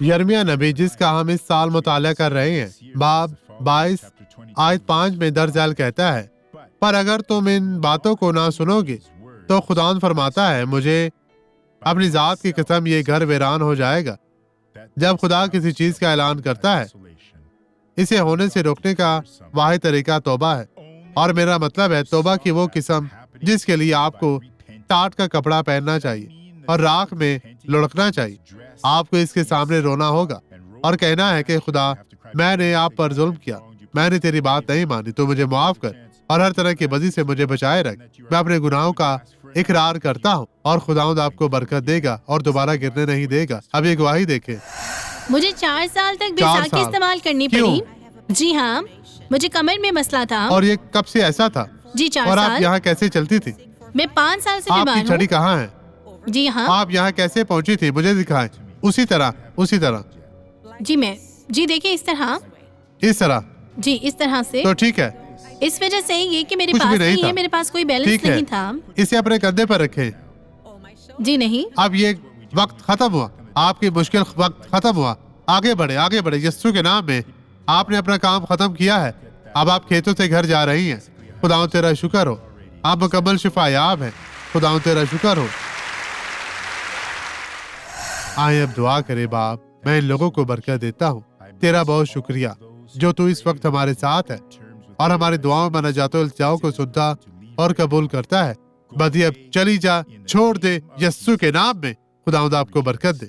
یرمیہ نبی جس کا ہم اس سال مطالعہ کر رہے ہیں، باب 22 آیت 5 میں درج ذیل کہتا ہے، پر اگر تم ان باتوں کو نہ سنو گے تو خداوند فرماتا ہے، مجھے اپنی ذات کی قسم یہ گھر ویران ہو جائے گا۔ جب خدا کسی چیز کا اعلان کرتا ہے، اسے ہونے سے روکنے کا واحد طریقہ توبہ ہے، اور میرا مطلب ہے توبہ کی وہ قسم جس کے لیے آپ کو ٹاٹ کا کپڑا پہننا چاہیے اور راکھ میں لڑکنا چاہیے۔ آپ کو اس کے سامنے رونا ہوگا اور کہنا ہے کہ خدا، میں نے آپ پر ظلم کیا، میں نے تیری بات نہیں مانی، تو مجھے معاف کر اور ہر طرح کی بدی سے مجھے بچائے رکھ۔ میں اپنے گناہوں کا اقرار کرتا ہوں اور خداوند آپ کو برکت دے گا اور دوبارہ گرنے نہیں دے گا۔ اب یہ گواہی دیکھیں۔ مجھے 4 سال تک بیساکھی استعمال کرنی پڑی۔ جی ہاں، مجھے کمر میں مسئلہ تھا۔ اور یہ کب سے ایسا تھا؟ جی 4 اور سال۔ آپ یہاں کیسے چلتی تھی؟ میں 5 سال سے آپ بیمار کی ہوں۔ چھڑی کہاں ہے؟ جی ہاں۔ آپ یہاں کیسے پہنچی تھی؟ مجھے دکھائیں۔ اسی طرح جی دیکھیں، اس طرح جی اس طرح سے۔ تو ٹھیک ہے، اس وجہ سے یہ کہ میرے کچھ پاس بھی نہیں نہیں ہے، تھا۔ میرے پاس کوئی بیلنس ٹھیک ہے، نہیں تھا۔ اسے اپنے کندھے پر رکھیں۔ جی نہیں۔ اب یہ وقت ختم ہوا، آپ کی مشکل وقت ختم ہوا۔ آگے بڑھے یسوع کے نام میں۔ آپ نے اپنا کام ختم کیا ہے، اب آپ کھیتوں سے گھر جا رہی ہیں۔ خداوند تیرا شکر ہو، آپ مکمل شفا یاب ہیں۔ خداوند تیرا شکر ہو۔ آئیں اب دعا کرے۔ باپ، میں ان لوگوں کو برکت دیتا ہوں۔ تیرا بہت شکریہ جو تو اس وقت ہمارے ساتھ ہے اور ہماری دعاؤں میں نجات و التجاؤ کو سنتا اور قبول کرتا ہے۔ بدی اب چلی جا، چھوڑ دے یسوع کے نام میں۔ خداوند آپ کو برکت دے۔